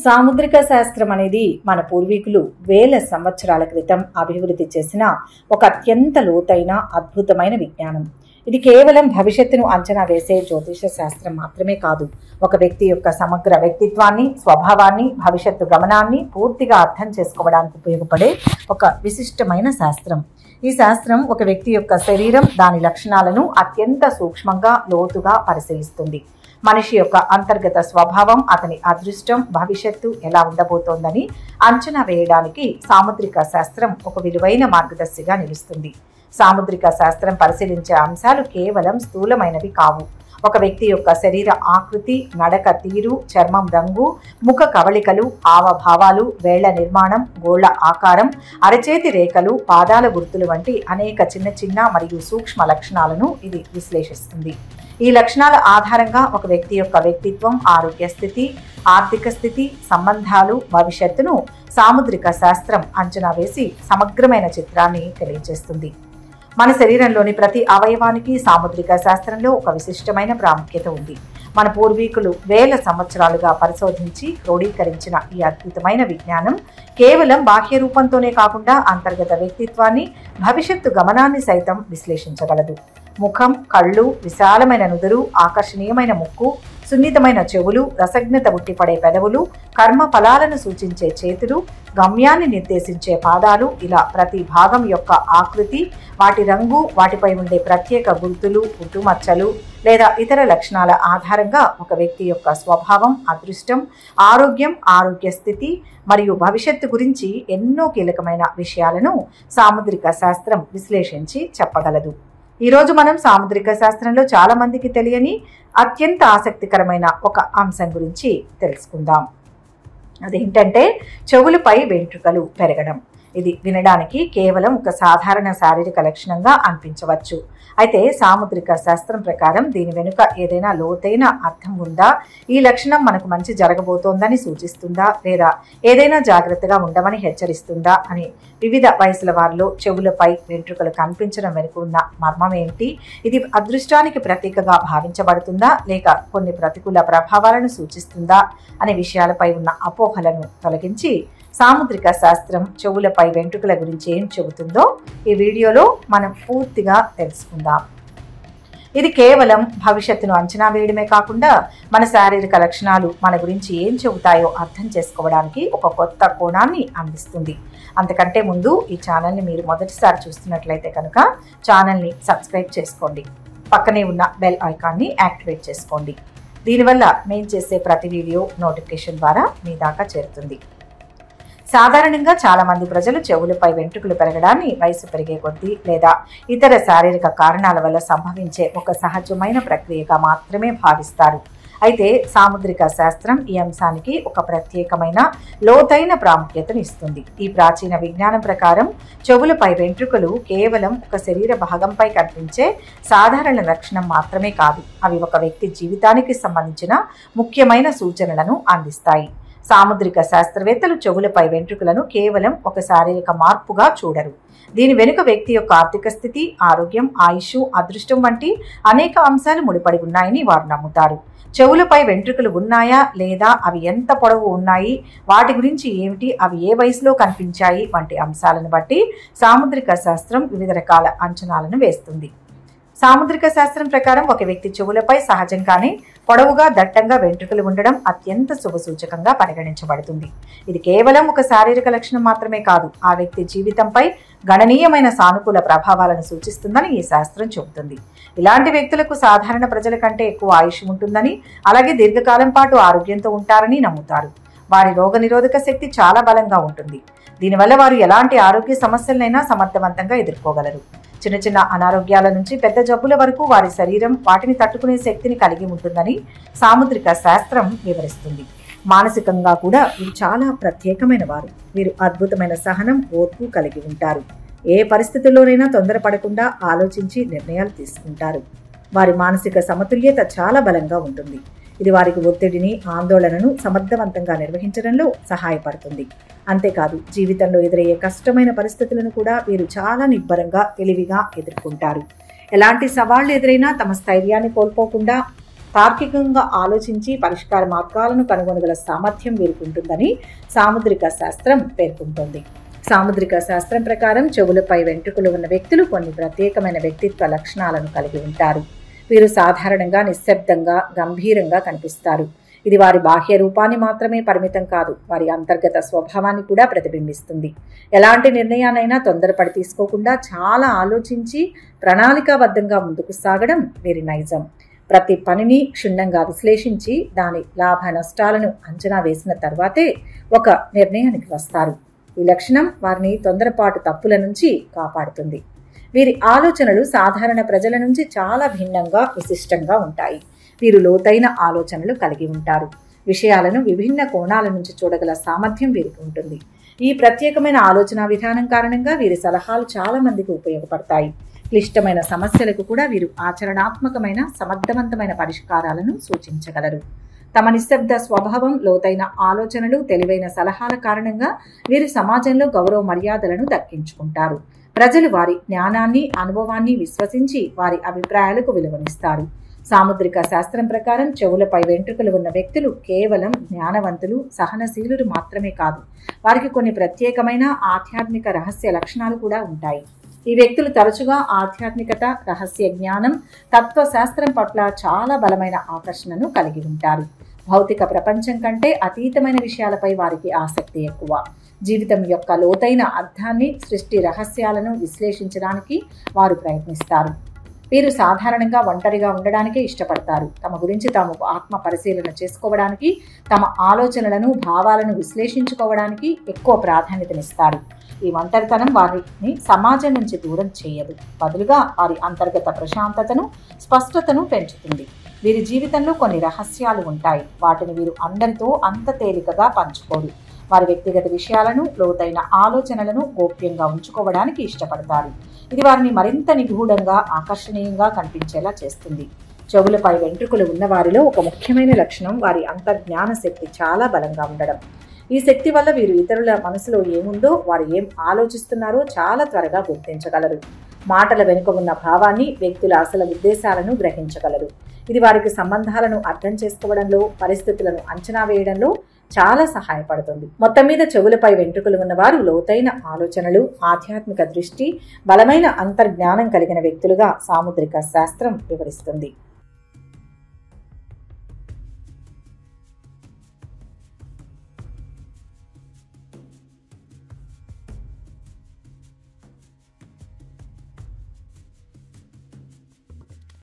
సాముద్రిక శాస్త్రం అనేది మన పూర్వీకులు వేల సంవత్సరాల క్రితం అభివృద్ధి చేసిన ఒక అత్యంత లోతైన అద్భుతమైన విజ్ఞానం. ఇది కేవలం భవిష్యత్తును అంచనా వేసే జ్యోతిష శాస్త్రం మాత్రమే కాదు, ఒక వ్యక్తి యొక్క సమగ్ర వ్యక్తిత్వాన్ని, స్వభావాన్ని, భవిష్యత్తు గమనాన్ని పూర్తిగా అర్థం చేసుకోవడానికి ఉపయోగపడే ఒక విశిష్టమైన శాస్త్రం. ఈ శాస్త్రం ఒక వ్యక్తి యొక్క శరీరం, దాని లక్షణాలను అత్యంత సూక్ష్మంగా, లోతుగా పరిశీలిస్తుంది. మనిషి యొక్క అంతర్గత స్వభావం, అతని అదృష్టం, భవిష్యత్తు ఎలా ఉండబోతోందని అంచనా వేయడానికి సాముద్రిక శాస్త్రం ఒక విలువైన మార్గదర్శిగా నిలుస్తుంది. సాముద్రిక శాస్త్రం పరిశీలించే అంశాలు కేవలం స్థూలమైనవి కావు. ఒక వ్యక్తి యొక్క శరీర ఆకృతి, నడక తీరు, చర్మం రంగు, ముఖ కవళికలు, హావభావాలు, వేళ్ల నిర్మాణం, గోళ్ల ఆకారం, అరచేతి రేఖలు, పాదాల గుర్తులు వంటి అనేక చిన్న చిన్న మరియు సూక్ష్మ లక్షణాలను ఇది విశ్లేషిస్తుంది. ఈ లక్షణాల ఆధారంగా ఒక వ్యక్తి యొక్క వ్యక్తిత్వం, ఆరోగ్య స్థితి, ఆర్థిక స్థితి, సంబంధాలు, భవిష్యత్తును సాముద్రిక శాస్త్రం అంచనా వేసి సమగ్రమైన చిత్రాన్ని తెలియజేస్తుంది. మన శరీరంలోని ప్రతి అవయవానికి సాముద్రిక శాస్త్రంలో ఒక విశిష్టమైన ప్రాముఖ్యత ఉంది. మన పూర్వీకులు వేల సంవత్సరాలుగా పరిశోధించి క్రోడీకరించిన ఈ అద్భుతమైన విజ్ఞానం కేవలం బాహ్య రూపంతోనే కాకుండా అంతర్గత వ్యక్తిత్వాన్ని, భవిష్యత్తు గమనాన్ని సైతం విశ్లేషించగలదు. ముఖం, కళ్ళు, విశాలమైన నుదురు, ఆకర్షణీయమైన ముక్కు, సున్నితమైన చెవులు, రసజ్ఞత ఉట్టిపడే పెదవులు, కర్మ ఫలాలను సూచించే చేతులు, గమ్యాన్ని నిర్దేశించే పాదాలు, ఇలా ప్రతి భాగం యొక్క ఆకృతి, వాటి రంగు, వాటిపై ఉండే ప్రత్యేక గుర్తులు, పుట్టుమచ్చలు లేదా ఇతర లక్షణాల ఆధారంగా ఒక వ్యక్తి యొక్క స్వభావం, అదృష్టం, ఆరోగ్యం, ఆరోగ్య స్థితి మరియు భవిష్యత్తు గురించి ఎన్నో కీలకమైన విషయాలను సాముద్రిక శాస్త్రం విశ్లేషించి చెప్పగలదు. ఈరోజు మనం సాముద్రిక శాస్త్రంలో చాలా మందికి తెలియని అత్యంత ఆసక్తికరమైన ఒక అంశం గురించి తెలుసుకుందాం. అదేంటంటే చెవులపై వెంట్రుకలు పెరగడం. ఇది వినడానికి కేవలం ఒక సాధారణ శారీరక లక్షణంగా అనిపించవచ్చు. అయితే సాముద్రిక శాస్త్రం ప్రకారం దీని వెనుక ఏదైనా లోతైన అర్థం ఉందా? ఈ లక్షణం మనకు మంచి జరగబోతోందని సూచిస్తుందా, లేదా ఏదైనా జాగ్రత్తగా ఉండమని హెచ్చరిస్తుందా అని వివిధ వయసుల వారిలో చెవులపై వెంట్రుకలు కనిపించడం వెనుక ఉన్న మర్మం ఏంటి? ఇది అదృష్టానికి ప్రతీకగా భావించబడుతుందా, లేక కొన్ని ప్రతికూల ప్రభావాలను సూచిస్తుందా అనే విషయాలపై ఉన్న అపోహలను తొలగించి సాముద్రిక శాస్త్రం చెవులపై వెంట్రుకల గురించి ఏం చెబుతుందో ఈ వీడియోలో మనం పూర్తిగా తెలుసుకుందాం. ఇది కేవలం భవిష్యత్తును అంచనా వేయడమే కాకుండా మన శారీరక లక్షణాలు మన గురించి ఏం చెబుతాయో అర్థం చేసుకోవడానికి ఒక కొత్త కోణాన్ని అందిస్తుంది. అంతకంటే ముందు ఈ ఛానల్ని మీరు మొదటిసారి చూస్తున్నట్లయితే కనుక ఛానల్ని సబ్స్క్రైబ్ చేసుకోండి. పక్కనే ఉన్న బెల్ ఐకాన్ని యాక్టివేట్ చేసుకోండి. దీనివల్ల మేము చేసే ప్రతి వీడియో నోటిఫికేషన్ ద్వారా మీ దాకా చేరుతుంది. సాధారణంగా చాలా మంది ప్రజలు చెవులపై వెంట్రుకలు పెరగడాన్ని వయసు పెరిగే కొద్దీ లేదా ఇతర శారీరక కారణాల వల్ల సంభవించే ఒక సహజమైన ప్రక్రియగా మాత్రమే భావిస్తారు. అయితే సాముద్రిక శాస్త్రం ఈ అంశానికి ఒక ప్రత్యేకమైన లోతైన ప్రాముఖ్యతను ఇస్తుంది. ఈ ప్రాచీన విజ్ఞానం ప్రకారం చెవులపై వెంట్రుకలు కేవలం ఒక శరీర భాగంపై కనిపించే సాధారణ లక్షణం మాత్రమే కాదు, అవి ఒక వ్యక్తి జీవితానికి సంబంధించిన ముఖ్యమైన సూచనలను అందిస్తాయి. సాముద్రిక శాస్త్రవేత్తలు చెవులపై వెంట్రుకలను కేవలం ఒక శారీరక మార్పుగా చూడరు. దీని వెనుక వ్యక్తి యొక్క ఆర్థిక స్థితి, ఆరోగ్యం, ఆయుష్, అదృష్టం వంటి అనేక అంశాలు ముడిపడి ఉన్నాయని వారు నమ్ముతారు. చెవులపై వెంట్రుకలు ఉన్నాయా లేదా, అవి ఎంత పొడవు ఉన్నాయి, వాటి గురించి ఏమిటి, అవి ఏ వయసులో కనిపించాయి వంటి అంశాలను బట్టి సాముద్రిక శాస్త్రం వివిధ రకాల అంచనాలను వేస్తుంది. సాముద్రిక శాస్త్రం ప్రకారం ఒక వ్యక్తి చెవులపై సహజంగానే పొడవుగా, దట్టంగా వెంట్రుకలు ఉండడం అత్యంత శుభసూచకంగా పరిగణించబడుతుంది. ఇది కేవలం ఒక శారీరక లక్షణం మాత్రమే కాదు, ఆ వ్యక్తి జీవితంపై గణనీయమైన సానుకూల ప్రభావాలను సూచిస్తుందని ఈ శాస్త్రం చెబుతుంది. ఇలాంటి వ్యక్తులకు సాధారణ ప్రజల కంటే ఎక్కువ ఆయుష్ ఉంటుందని, అలాగే దీర్ఘకాలం పాటు ఆరోగ్యంతో ఉంటారని నమ్ముతారు. వారి రోగనిరోధక శక్తి చాలా బలంగా ఉంటుంది. దీనివల్ల వారు ఎలాంటి ఆరోగ్య సమస్యలనైనా సమర్థవంతంగా ఎదుర్కోగలరు. చిన్న చిన్న అనారోగ్యాల నుంచి పెద్ద జబ్బుల వరకు వారి శరీరం వాటిని తట్టుకునే శక్తిని కలిగి ఉంటుందని సాముద్రిక శాస్త్రం వివరిస్తుంది. మానసికంగా కూడా వీరు చాలా ప్రత్యేకమైన వారు. వీరు అద్భుతమైన సహనం, ఓర్పు కలిగి ఉంటారు. ఏ పరిస్థితుల్లోనైనా తొందరపడకుండా ఆలోచించి నిర్ణయాలు తీసుకుంటారు. వారి మానసిక సమతుల్యత చాలా బలంగా ఉంటుంది. ఇది వారికి ఒత్తిడిని, ఆందోళనను సమర్థవంతంగా నిర్వహించడంలో సహాయపడుతుంది. అంతేకాదు, జీవితంలో ఎదురయ్యే కష్టమైన పరిస్థితులను కూడా వీరు చాలా నిబ్బరంగా, తెలివిగా ఎదుర్కొంటారు. ఎలాంటి సవాళ్లు ఎదురైనా తమ స్థైర్యాన్ని కోల్పోకుండా తార్కికంగా ఆలోచించి పరిష్కార మార్గాలను కనుగొనగల సామర్థ్యం వీరికి ఉంటుందని సాముద్రిక శాస్త్రం పేర్కొంటోంది. సాముద్రిక శాస్త్రం ప్రకారం చెవులపై వెంట్రుకలు ఉన్న వ్యక్తులు కొన్ని ప్రత్యేకమైన వ్యక్తిత్వ లక్షణాలను కలిగి ఉంటారు. వీరు సాధారణంగా నిశ్శబ్దంగా, గంభీరంగా కనిపిస్తారు. ఇది వారి బాహ్య రూపాన్ని మాత్రమే పరిమితం కాదు, వారి అంతర్గత స్వభావాన్ని కూడా ప్రతిబింబిస్తుంది. ఎలాంటి నిర్ణయాన్నైనా తొందరపడి తీసుకోకుండా చాలా ఆలోచించి ప్రణాళికాబద్ధంగా ముందుకు సాగడం వీరి నైజం. ప్రతి పనిని క్షుణ్ణంగా విశ్లేషించి దాని లాభ నష్టాలను అంచనా వేసిన తర్వాతే ఒక నిర్ణయానికి వస్తారు. ఈ లక్షణం వారిని తొందరపాటు తప్పుల నుంచి కాపాడుతుంది. వీరి ఆలోచనలు సాధారణ ప్రజల నుంచి చాలా భిన్నంగా, విశిష్టంగా ఉంటాయి. వీరు లోతైన ఆలోచనలు కలిగి ఉంటారు. విషయాలను విభిన్న కోణాల నుంచి చూడగల సామర్థ్యం వీరికి ఉంటుంది. ఈ ప్రత్యేకమైన ఆలోచన విధానం కారణంగా వీరి సలహాలు చాలా మందికి ఉపయోగపడతాయి. క్లిష్టమైన సమస్యలకు కూడా వీరు ఆచరణాత్మకమైన, సమర్థవంతమైన పరిష్కారాలను సూచించగలరు. తమ నిశ్శబ్ద స్వభావం, లోతైన ఆలోచనలు, తెలివైన సలహాల కారణంగా వీరు సమాజంలో గౌరవ మర్యాదలను దక్కించుకుంటారు. ప్రజలు వారి జ్ఞానాన్ని, అనుభవాన్ని విశ్వసించి వారి అభిప్రాయాలకు విలువనిస్తారు. సాముద్రిక శాస్త్రం ప్రకారం చెవులపై వెంట్రుకలు ఉన్న వ్యక్తులు కేవలం జ్ఞానవంతులు, సహనశీలురు మాత్రమే కాదు, వారికి కొన్ని ప్రత్యేకమైన ఆధ్యాత్మిక రహస్య లక్షణాలు కూడా ఉంటాయి. ఈ వ్యక్తులు తరచుగా ఆధ్యాత్మికత, రహస్య జ్ఞానం, తత్వశాస్త్రం పట్ల చాలా బలమైన ఆకర్షణను కలిగి ఉంటారు. భౌతిక ప్రపంచం కంటే అతీతమైన విషయాలపై వారికి ఆసక్తి ఎక్కువ. జీవితం యొక్క లోతైన అర్థాన్ని, సృష్టి రహస్యాలను విశ్లేషించడానికి వారు ప్రయత్నిస్తారు. వీరు సాధారణంగా ఒంటరిగా ఉండడానికే ఇష్టపడతారు. తమ గురించి తాము ఆత్మ పరిశీలన చేసుకోవడానికి, తమ ఆలోచనలను, భావాలను విశ్లేషించుకోవడానికి ఎక్కువ ప్రాధాన్యతనిస్తారు. ఈ ఒంటరితనం వారిని సమాజం నుంచి దూరం చేయదు, బదులుగా వారి అంతర్గత ప్రశాంతతను, స్పష్టతను పెంచుతుంది. వీరి జీవితంలో కొన్ని రహస్యాలు ఉంటాయి. వాటిని వీరు అందరితో అంత తేలికగా పంచుకోరు. వారి వ్యక్తిగత విషయాలను, లోతైన ఆలోచనలను గోప్యంగా ఉంచుకోవడానికి ఇష్టపడతారు. ఇది వారిని మరింత నిగూఢంగా, ఆకర్షణీయంగా కనిపించేలా చేస్తుంది. చెవులపై వెంట్రుకలు ఉన్న వారిలో ఒక ముఖ్యమైన లక్షణం వారి అంతర్జ్ఞాన శక్తి చాలా బలంగా ఉండడం. ఈ శక్తి వల్ల వీరు ఇతరుల మనసులో ఏముందో, వారు ఏం ఆలోచిస్తున్నారో చాలా త్వరగా గుర్తించగలరు. మాటల వెనుక ఉన్న భావాన్ని, వ్యక్తుల అసలు ఉద్దేశాలను గ్రహించగలరు. ఇది వారికి సంబంధాలను అర్థం చేసుకోవడంలో, పరిస్థితులను అంచనా వేయడంలో చాలా సహాయపడుతుంది. మొత్తం మీద చెవులపై వెంట్రుకలు ఉన్నవారు లోతైన ఆలోచనలు, ఆధ్యాత్మిక దృష్టి, బలమైన అంతర్జ్ఞానం కలిగిన వ్యక్తులుగా సాముద్రిక శాస్త్రం వివరిస్తుంది.